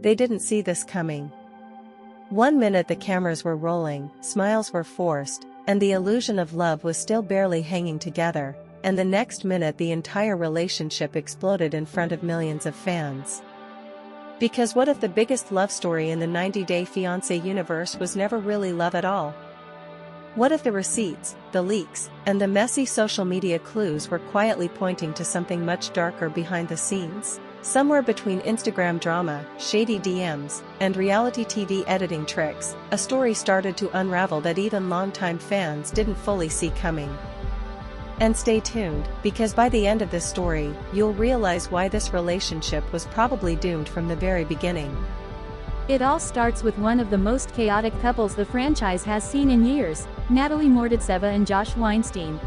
they didn't see this coming. One minute the cameras were rolling, smiles were forced, and the illusion of love was still barely hanging together, and the next minute the entire relationship exploded in front of millions of fans. Because what if the biggest love story in the 90-Day Fiancé universe was never really love at all? What if the receipts, the leaks, and the messy social media clues were quietly pointing to something much darker behind the scenes? Somewhere between Instagram drama, shady DMs, and reality TV editing tricks, a story started to unravel that even longtime fans didn't fully see coming. And stay tuned, because by the end of this story, you'll realize why this relationship was probably doomed from the very beginning. It all starts with one of the most chaotic couples the franchise has seen in years, Natalie Mordovtseva and Josh Weinstein.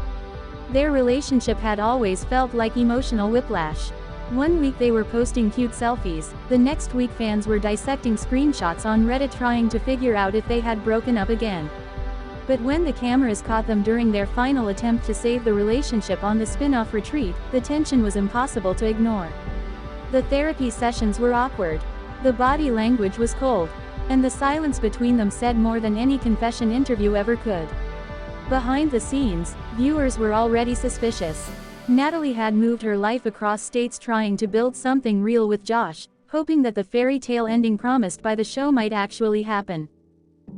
Their relationship had always felt like emotional whiplash. One week they were posting cute selfies, the next week fans were dissecting screenshots on Reddit trying to figure out if they had broken up again. But when the cameras caught them during their final attempt to save the relationship on the spin-off retreat, the tension was impossible to ignore. The therapy sessions were awkward. The body language was cold. And the silence between them said more than any confession interview ever could. Behind the scenes, viewers were already suspicious. Natalie had moved her life across states trying to build something real with Josh, hoping that the fairy tale ending promised by the show might actually happen.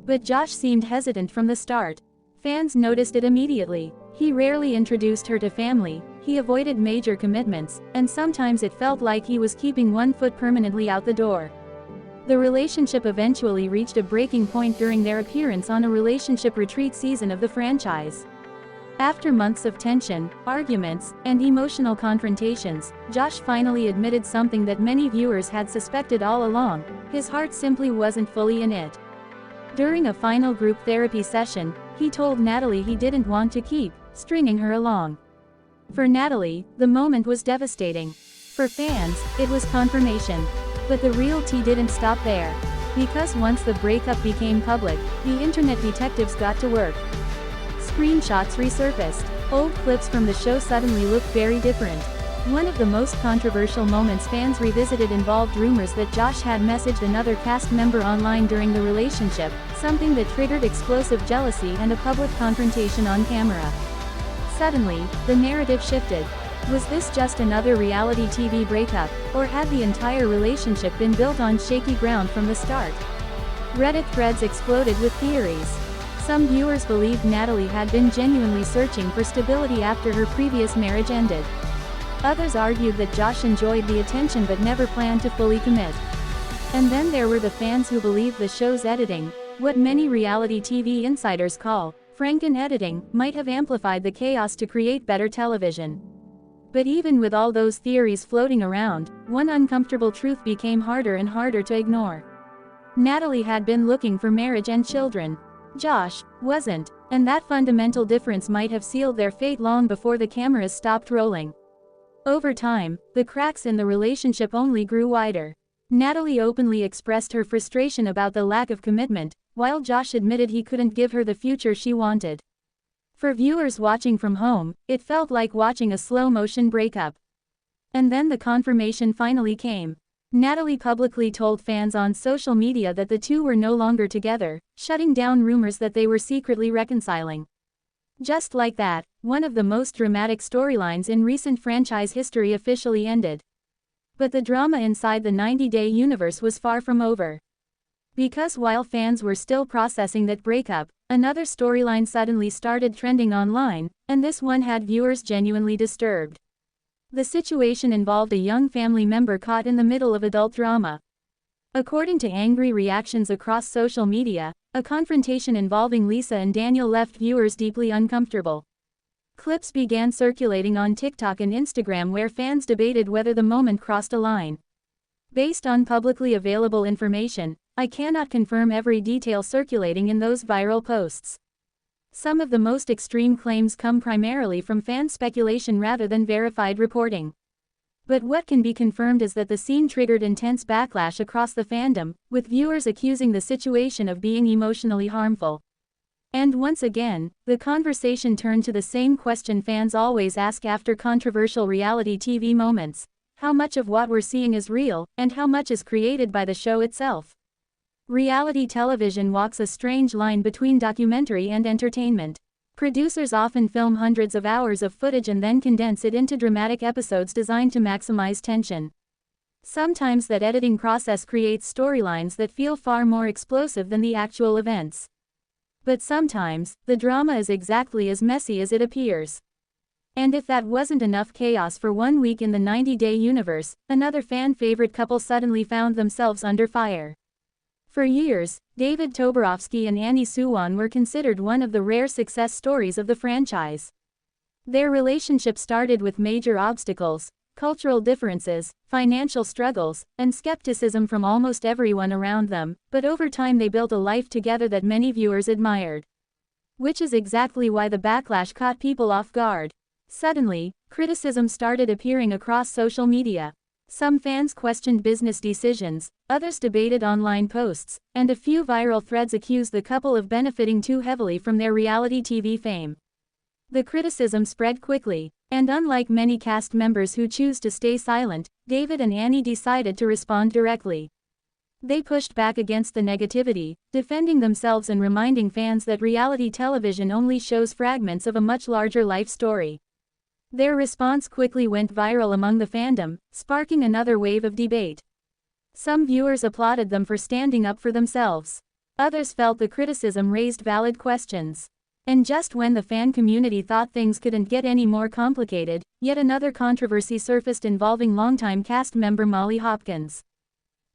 But Josh seemed hesitant from the start. Fans noticed it immediately. He rarely introduced her to family, he avoided major commitments, and sometimes it felt like he was keeping one foot permanently out the door. The relationship eventually reached a breaking point during their appearance on a relationship retreat season of the franchise. After months of tension, arguments, and emotional confrontations, Josh finally admitted something that many viewers had suspected all along: his heart simply wasn't fully in it. During a final group therapy session, he told Natalie he didn't want to keep stringing her along. For Natalie, the moment was devastating. For fans, it was confirmation. But the real tea didn't stop there. Because once the breakup became public, the internet detectives got to work. Screenshots resurfaced. Old clips from the show suddenly looked very different. One of the most controversial moments fans revisited involved rumors that Josh had messaged another cast member online during the relationship, something that triggered explosive jealousy and a public confrontation on camera. Suddenly, the narrative shifted. Was this just another reality TV breakup, or had the entire relationship been built on shaky ground from the start? Reddit threads exploded with theories. Some viewers believed Natalie had been genuinely searching for stability after her previous marriage ended. Others argued that Josh enjoyed the attention but never planned to fully commit. And then there were the fans who believed the show's editing, what many reality TV insiders call Franken editing, might have amplified the chaos to create better television. But even with all those theories floating around, one uncomfortable truth became harder and harder to ignore. Natalie had been looking for marriage and children. Josh wasn't, and that fundamental difference might have sealed their fate long before the cameras stopped rolling. Over time, the cracks in the relationship only grew wider. Natalie openly expressed her frustration about the lack of commitment, while Josh admitted he couldn't give her the future she wanted. For viewers watching from home, it felt like watching a slow-motion breakup. And then the confirmation finally came. Natalie publicly told fans on social media that the two were no longer together, shutting down rumors that they were secretly reconciling. Just like that, one of the most dramatic storylines in recent franchise history officially ended. But the drama inside the 90-Day universe was far from over. Because while fans were still processing that breakup, another storyline suddenly started trending online, and this one had viewers genuinely disturbed. The situation involved a young family member caught in the middle of adult drama. According to angry reactions across social media, a confrontation involving Lisa and Daniel left viewers deeply uncomfortable. Clips began circulating on TikTok and Instagram where fans debated whether the moment crossed a line. Based on publicly available information, I cannot confirm every detail circulating in those viral posts. Some of the most extreme claims come primarily from fan speculation rather than verified reporting. But what can be confirmed is that the scene triggered intense backlash across the fandom, with viewers accusing the situation of being emotionally harmful. And once again, the conversation turned to the same question fans always ask after controversial reality TV moments: How much of what we're seeing is real, and how much is created by the show itself? Reality television walks a strange line between documentary and entertainment. Producers often film hundreds of hours of footage and then condense it into dramatic episodes designed to maximize tension. Sometimes that editing process creates storylines that feel far more explosive than the actual events. But sometimes, the drama is exactly as messy as it appears. And if that wasn't enough chaos for 1 week in the 90-day universe, another fan-favorite couple suddenly found themselves under fire. For years, David Toborowsky and Annie Suwan were considered one of the rare success stories of the franchise. Their relationship started with major obstacles, cultural differences, financial struggles, and skepticism from almost everyone around them, but over time they built a life together that many viewers admired. Which is exactly why the backlash caught people off guard. Suddenly, criticism started appearing across social media. Some fans questioned business decisions, others debated online posts, and a few viral threads accused the couple of benefiting too heavily from their reality TV fame. The criticism spread quickly, and unlike many cast members who choose to stay silent, David and Annie decided to respond directly. They pushed back against the negativity, defending themselves and reminding fans that reality television only shows fragments of a much larger life story. Their response quickly went viral among the fandom, sparking another wave of debate. Some viewers applauded them for standing up for themselves. Others felt the criticism raised valid questions. And just when the fan community thought things couldn't get any more complicated, yet another controversy surfaced involving longtime cast member Molly Hopkins.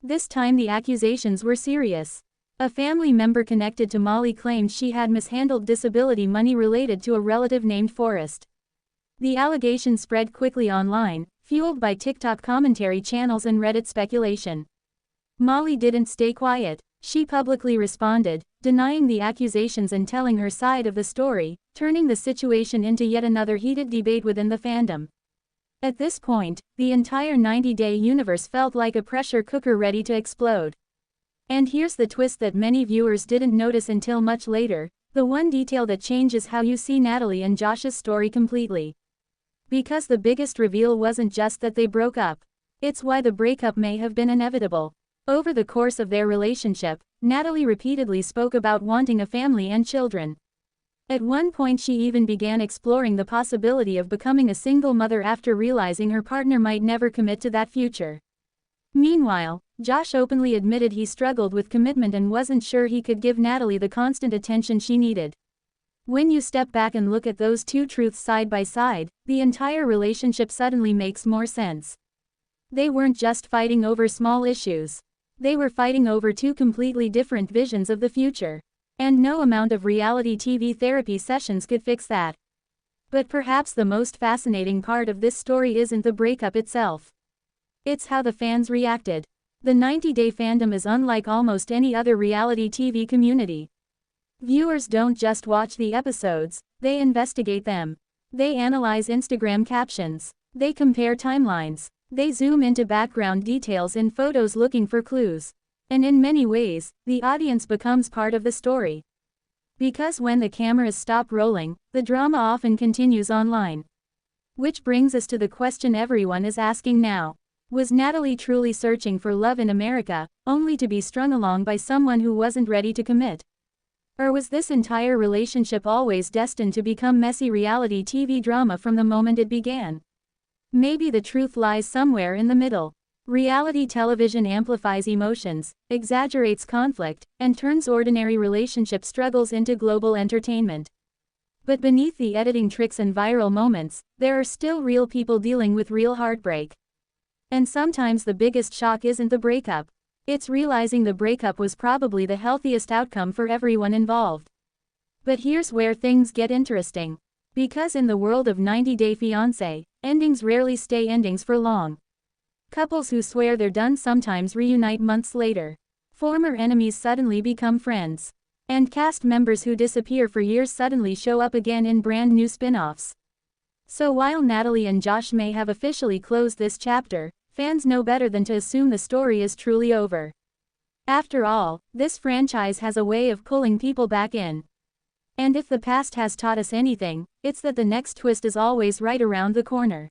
This time the accusations were serious. A family member connected to Molly claimed she had mishandled disability money related to a relative named Forrest. The allegation spread quickly online, fueled by TikTok commentary channels and Reddit speculation. Molly didn't stay quiet. She publicly responded, denying the accusations and telling her side of the story, turning the situation into yet another heated debate within the fandom. At this point, the entire 90-day universe felt like a pressure cooker ready to explode. And here's the twist that many viewers didn't notice until much later, the one detail that changes how you see Natalie and Josh's story completely. Because the biggest reveal wasn't just that they broke up. It's why the breakup may have been inevitable. Over the course of their relationship, Natalie repeatedly spoke about wanting a family and children. At one point she even began exploring the possibility of becoming a single mother after realizing her partner might never commit to that future. Meanwhile, Josh openly admitted he struggled with commitment and wasn't sure he could give Natalie the constant attention she needed. When you step back and look at those two truths side by side, the entire relationship suddenly makes more sense. They weren't just fighting over small issues. They were fighting over two completely different visions of the future. And no amount of reality TV therapy sessions could fix that. But perhaps the most fascinating part of this story isn't the breakup itself. It's how the fans reacted. The 90-day fandom is unlike almost any other reality TV community. Viewers don't just watch the episodes, they investigate them. They analyze Instagram captions. They compare timelines. They zoom into background details in photos looking for clues. And in many ways, the audience becomes part of the story. Because when the cameras stop rolling, the drama often continues online. Which brings us to the question everyone is asking now. Was Natalie truly searching for love in America, only to be strung along by someone who wasn't ready to commit? Or was this entire relationship always destined to become messy reality TV drama from the moment it began? Maybe the truth lies somewhere in the middle. Reality television amplifies emotions, exaggerates conflict, and turns ordinary relationship struggles into global entertainment. But beneath the editing tricks and viral moments, there are still real people dealing with real heartbreak. And sometimes the biggest shock isn't the breakup. It's realizing the breakup was probably the healthiest outcome for everyone involved. But here's where things get interesting. Because in the world of 90-Day Fiancé, endings rarely stay endings for long. Couples who swear they're done sometimes reunite months later. Former enemies suddenly become friends. And cast members who disappear for years suddenly show up again in brand new spin-offs. So while Natalie and Josh may have officially closed this chapter, fans know better than to assume the story is truly over. After all, this franchise has a way of pulling people back in. And if the past has taught us anything, it's that the next twist is always right around the corner.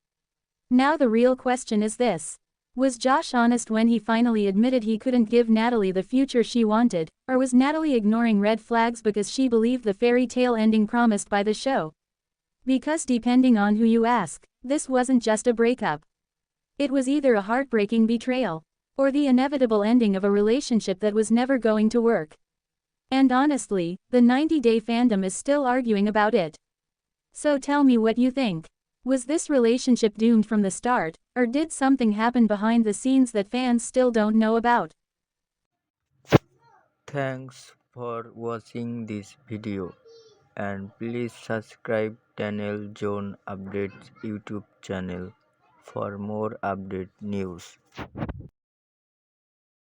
Now the real question is this. Was Josh honest when he finally admitted he couldn't give Natalie the future she wanted, or was Natalie ignoring red flags because she believed the fairy tale ending promised by the show? Because depending on who you ask, this wasn't just a breakup. It was either a heartbreaking betrayal, or the inevitable ending of a relationship that was never going to work. And honestly, the 90-day fandom is still arguing about it. So tell me what you think. Was this relationship doomed from the start, or did something happen behind the scenes that fans still don't know about? Thanks for watching this video and please subscribe Daniel John Updates YouTube channel for more update news.